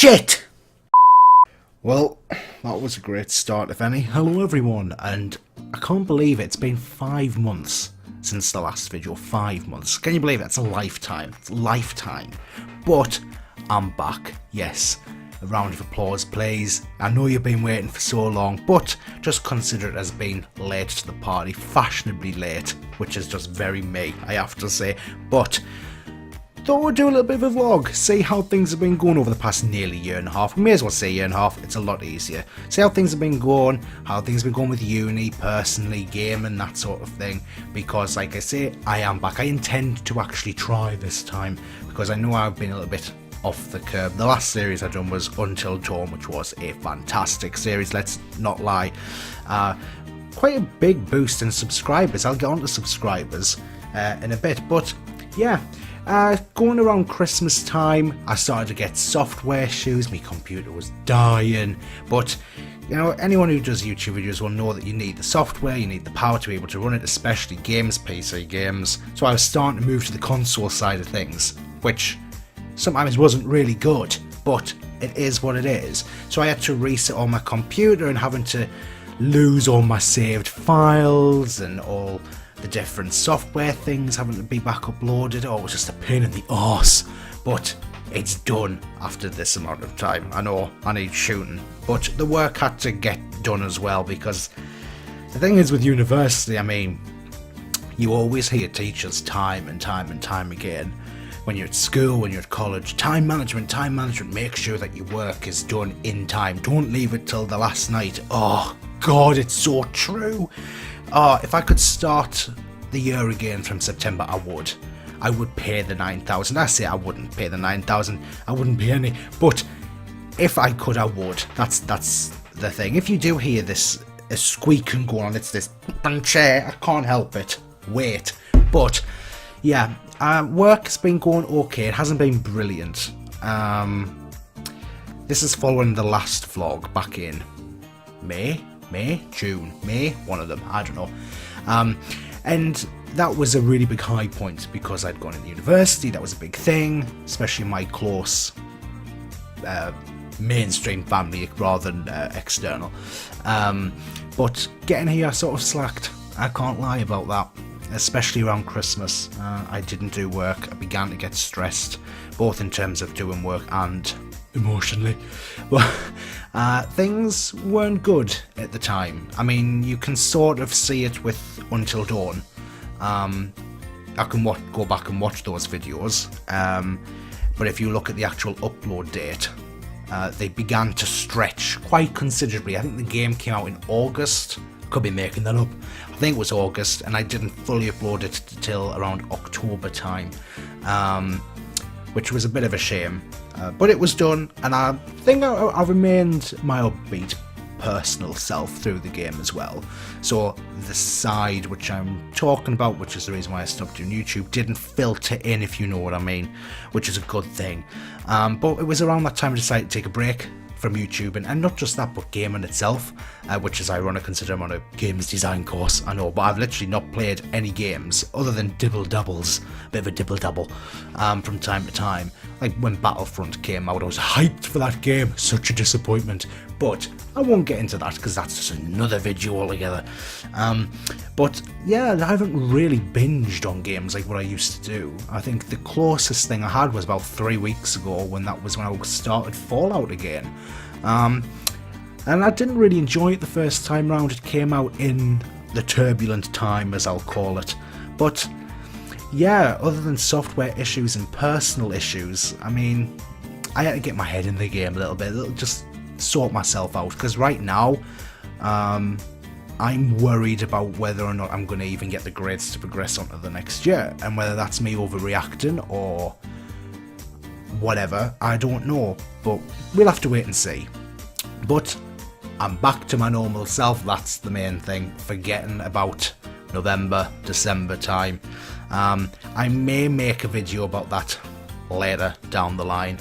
shit! Well, that was a great start, if any. Hello everyone, and I can't believe it's been 5 months since the last video. 5 months. Can you believe it? It's a lifetime. It's a lifetime. But I'm back. Yes. A round of applause, please. I know you've been waiting for so long, but just consider it as being late to the party. Fashionably late, which is just very me, I have to say. But thought we'd do a little bit of a vlog, see how things have been going over the past nearly year and a half. We may as well say year and a half, it's a lot easier. See how things have been going, how things have been going with uni, personally, gaming, that sort of thing. Because like I say, I am back. I intend to actually try this time, because I know I've been a little bit off the curb. The last series I done was Until Dawn, which was a fantastic series, let's not lie. Quite a big boost in subscribers. I'll get on to subscribers in a bit, but yeah. Going around Christmas time, I started to get software issues, my computer was dying, but you know, anyone who does YouTube videos will know that you need the software, you need the power to be able to run it, especially games, PC games. So I was starting to move to the console side of things, which sometimes wasn't really good, but it is what it is. So I had to reset all my computer and having to lose all my saved files and all the different software things having to be back uploaded. Oh, it was just a pain in the arse, but it's done after this amount of time. I know I need shooting, but the work had to get done as well, because the thing is with university, I mean, you always hear teachers time and time again, when you're at school, when you're at college, time management, make sure that your work is done in time, don't leave it till the last night. Oh god, it's so true. Oh, if I could start the year again from September, I would. I would pay the 9,000. I say I wouldn't pay the 9,000. I wouldn't pay any. But if I could, I would. That's the thing. If you do hear this squeaking going on, it's this chair. I can't help it. Wait. But yeah, work's been going okay. It hasn't been brilliant. This is following the last vlog back in June, one of them, I don't know. And that was a really big high point because I'd gone into university. That was a big thing, especially my close mainstream family rather than external. But getting here, I sort of slacked. I can't lie about that, especially around Christmas. I didn't do work. I began to get stressed, both in terms of doing work and emotionally. But things weren't good at the time. I mean, you can sort of see it with Until Dawn. I can go back and watch those videos, but if you look at the actual upload date, they began to stretch quite considerably. I think the game came out in August. Could be making that up. I think it was August, and I didn't fully upload it till around October time, which was a bit of a shame. But it was done, and I think I remained my upbeat personal self through the game as well. So the side which I'm talking about, which is the reason why I stopped doing YouTube, didn't filter in, if you know what I mean, which is a good thing. But it was around that time I decided to take a break from YouTube, and not just that, but gaming itself, which is ironic considering I'm on a games design course, I know, but I've literally not played any games other than dibble-dabbles, a bit of a dibble-dabble, from time to time. Like when Battlefront came out, I was hyped for that game, such a disappointment, but I won't get into that because that's just another video altogether. But yeah, I haven't really binged on games like what I used to do. I think the closest thing I had was about 3 weeks ago, when I started Fallout again. And I didn't really enjoy it the first time round. It came out in the turbulent time, as I'll call it. But yeah, other than software issues and personal issues, I mean, I had to get my head in the game a little bit, just sort myself out, because right now, I'm worried about whether or not I'm going to even get the grades to progress onto the next year, and whether that's me overreacting or whatever, I don't know, but we'll have to wait and see. But I'm back to my normal self, that's the main thing, forgetting about November, December time. I may make a video about that later down the line.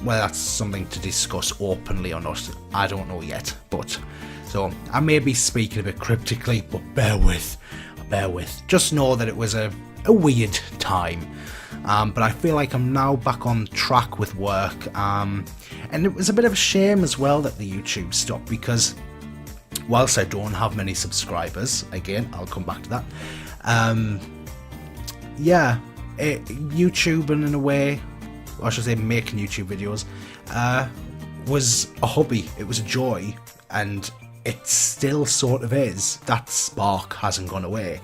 Whether that's something to discuss openly or not, I don't know yet, but so I may be speaking a bit cryptically, but bear with. Just know that it was a weird time. but I feel like I'm now back on track with work, and it was a bit of a shame as well that the YouTube stopped, because whilst I don't have many subscribers, again, I'll come back to that, YouTube, and in a way, or I should say making YouTube videos, was a hobby, it was a joy, and it still sort of is. That spark hasn't gone away.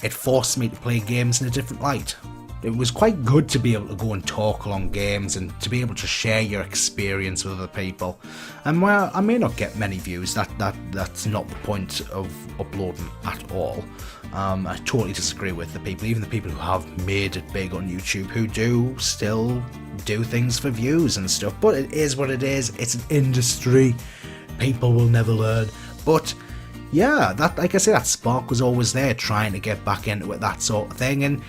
It forced me to play games in a different light. It was quite good to be able to go and talk along games and to be able to share your experience with other people. And while I may not get many views, that's not the point of uploading at all. I totally disagree with the people, even the people who have made it big on YouTube, who do still do things for views and stuff. But it is what it is. It's an industry. People will never learn. But yeah, that, like I say, that spark was always there, trying to get back into it, that sort of thing. And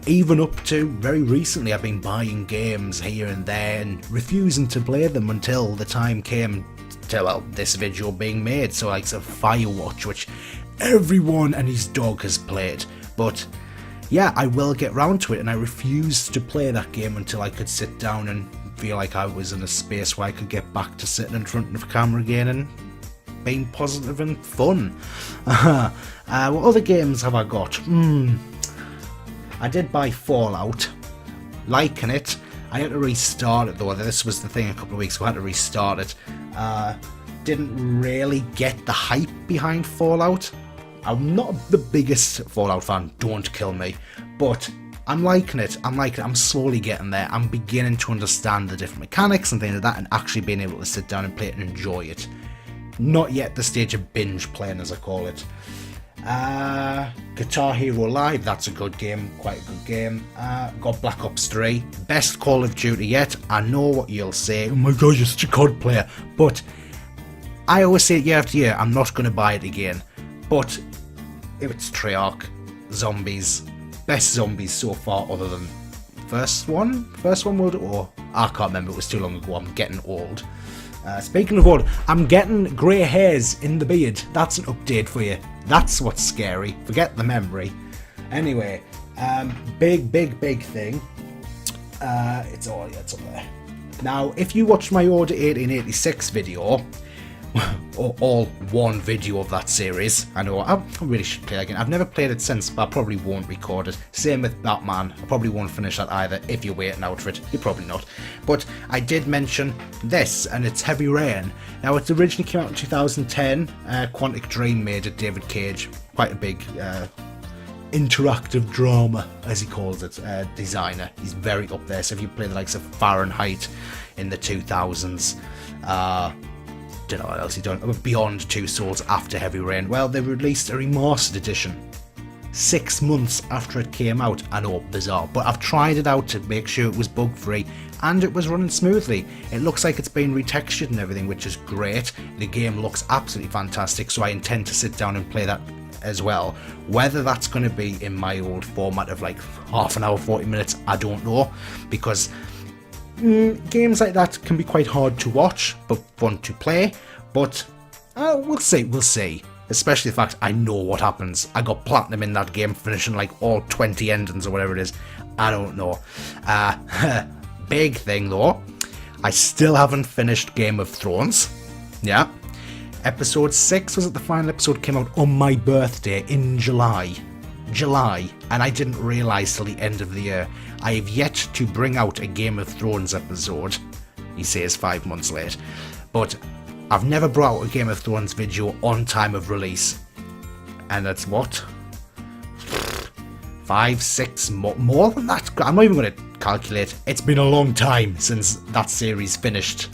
even up to very recently, I've been buying games here and there and refusing to play them until the time came to, well, this video being made. So like Firewatch, which everyone and his dog has played. But yeah, I will get round to it, and I refused to play that game until I could sit down and feel like I was in a space where I could get back to sitting in front of the camera again and being positive and fun. What other games have I got? I did buy Fallout, liking it. I had to restart it though. This was the thing a couple of weeks ago. I had to restart it. Didn't really get the hype behind Fallout. I'm not the biggest Fallout fan, don't kill me, but I'm liking it. I'm slowly getting there. I'm beginning to understand the different mechanics and things like that, and actually being able to sit down and play it and enjoy it. Not yet the stage of binge playing, as I call it. Guitar Hero Live, that's a good game, quite a good game. Got Black Ops 3, best Call of Duty yet. I know what you'll say, oh my god, you're such a COD player, but I always say it year after year, I'm not going to buy it again. But if it's Treyarch, zombies, best zombies so far, other than first one World War, I can't remember, it was too long ago, I'm getting old. Speaking of old, I'm getting grey hairs in the beard. That's an update for you. That's what's scary. Forget the memory. Anyway, big thing. It's up there. Now, if you watched my Order 1886 video, or all one video of that series, I know I really should play it again. I've never played it since, but I probably won't record it. Same with Batman, I probably won't finish that either. If you're waiting out for it, you're probably not. But I did mention this, and it's Heavy Rain. Now, it originally came out in 2010. Quantic Dream made it, David Cage, quite a big interactive drama, as he calls it, designer. He's very up there. So if you play the likes of Fahrenheit in the 2000s, don't know what else he done. Beyond Two Souls after Heavy Rain. Well, they released a remastered edition 6 months after it came out. I know, bizarre, but I've tried it out to make sure it was bug free, and it was running smoothly. It looks like it's been retextured and everything, which is great. The game looks absolutely fantastic, so I intend to sit down and play that as well. Whether that's going to be in my old format of like half an hour, 40 minutes, I don't know, because games like that can be quite hard to watch, but fun to play. But we'll see. Especially the fact I know what happens. I got platinum in that game, finishing like all 20 endings or whatever it is. I don't know. Big thing though, I still haven't finished Game of Thrones. Yeah. Episode 6 was it, the final episode came out on my birthday in July, and I didn't realise till the end of the year. I have yet to bring out a Game of Thrones episode. He says 5 months late. But I've never brought out a Game of Thrones video on time of release. And that's what? 5, 6, more than that? I'm not even going to calculate. It's been a long time since that series finished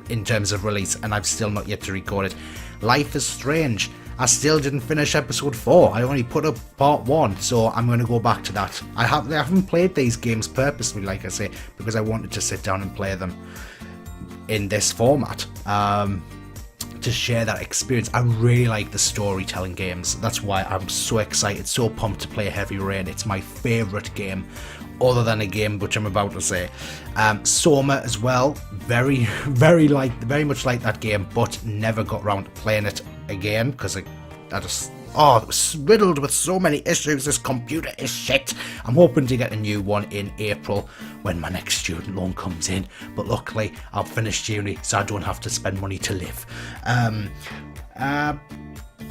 in terms of release, and I've still not yet to record it. Life is Strange. I still didn't finish episode 4. I only put up part 1, so I'm going to go back to that. I haven't played these games purposely, like I say, because I wanted to sit down and play them in this format. To share that experience. I really like the storytelling games. That's why I'm so excited, so pumped to play Heavy Rain. It's my favourite game, other than a game which I'm about to say. Soma as well. Very much like that game, but never got around to playing it again because I just Oh, it's riddled with so many issues. This computer is shit. I'm hoping to get a new one in April when my next student loan comes in. But luckily, I've finished uni, so I don't have to spend money to live.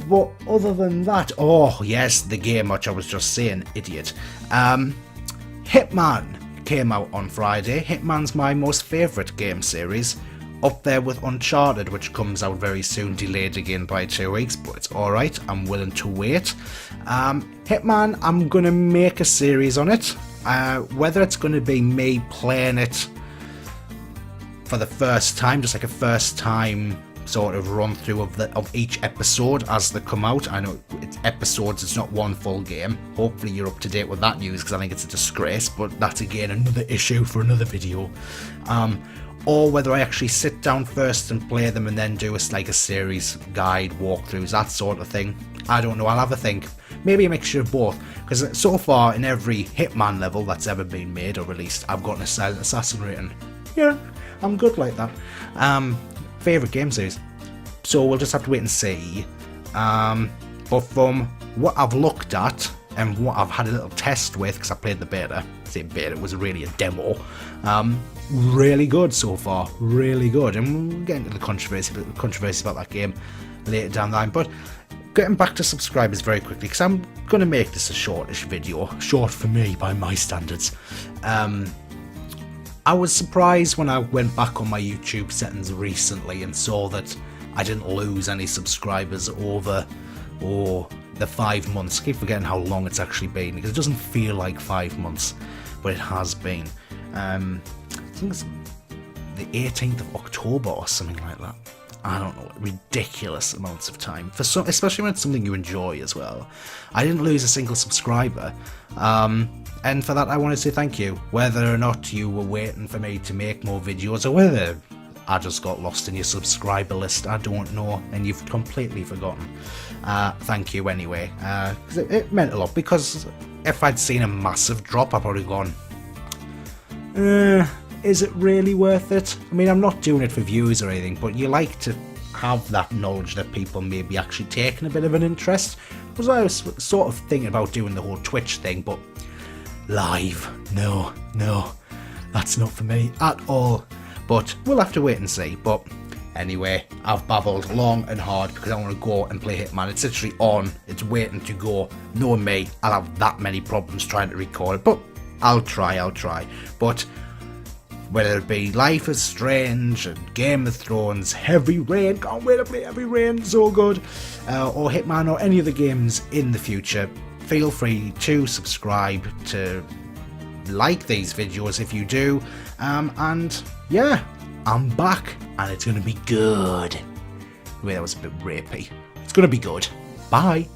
But other than that, oh yes, the game which I was just saying, idiot. Hitman came out on Friday. Hitman's my most favourite game series. Up there with Uncharted, which comes out very soon, delayed again by 2 weeks, but it's alright, I'm willing to wait. Hitman, I'm going to make a series on it. Whether it's going to be me playing it for the first time, just like a first time sort of run through of each episode as they come out. I know it's episodes, it's not one full game. Hopefully you're up to date with that news, because I think it's a disgrace, but that's again another issue for another video. Or whether I actually sit down first and play them and then do a series, guide, walkthroughs, that sort of thing. I don't know, I'll have a think. Maybe a mixture of both, because so far in every Hitman level that's ever been made or released, I've gotten a silent assassin rating. Yeah, I'm good like that. Favourite game series. So we'll just have to wait and see. But from what I've looked at and what I've had a little test with, because I played the beta, it was really a demo, really good so far, really good. And we'll get into the controversy about that game later down the line. But getting back to subscribers very quickly, because I'm going to make this a shortish video, short for me by my standards. I was surprised when I went back on my YouTube settings recently and saw that I didn't lose any subscribers over the 5 months. I keep forgetting how long it's actually been, because it doesn't feel like 5 months, but it has been. I think it's the 18th of October or something like that. I don't know, ridiculous amounts of time, especially when it's something you enjoy as well. I didn't lose a single subscriber, and for that I want to say thank you. Whether or not you were waiting for me to make more videos, or whether I just got lost in your subscriber list, I don't know, and you've completely forgotten. Thank you anyway, because it meant a lot, because if I'd seen a massive drop, I'd probably gone, is it really worth it? I mean, I'm not doing it for views or anything, but you like to have that knowledge that people may be actually taking a bit of an interest. Because I was sort of thinking about doing the whole Twitch thing, but live, no, that's not for me at all. But we'll have to wait and see. But anyway, I've babbled long and hard because I want to go and play Hitman. It's literally on, it's waiting to go. Knowing me, I'll have that many problems trying to record it, but I'll try. But whether it be Life is Strange and Game of Thrones, Heavy Rain, can't wait to play Heavy Rain, so good, or Hitman or any other games in the future, feel free to subscribe, to like these videos if you do, and yeah, I'm back and it's going to be good. Wait, that was a bit rapey. It's going to be good. Bye.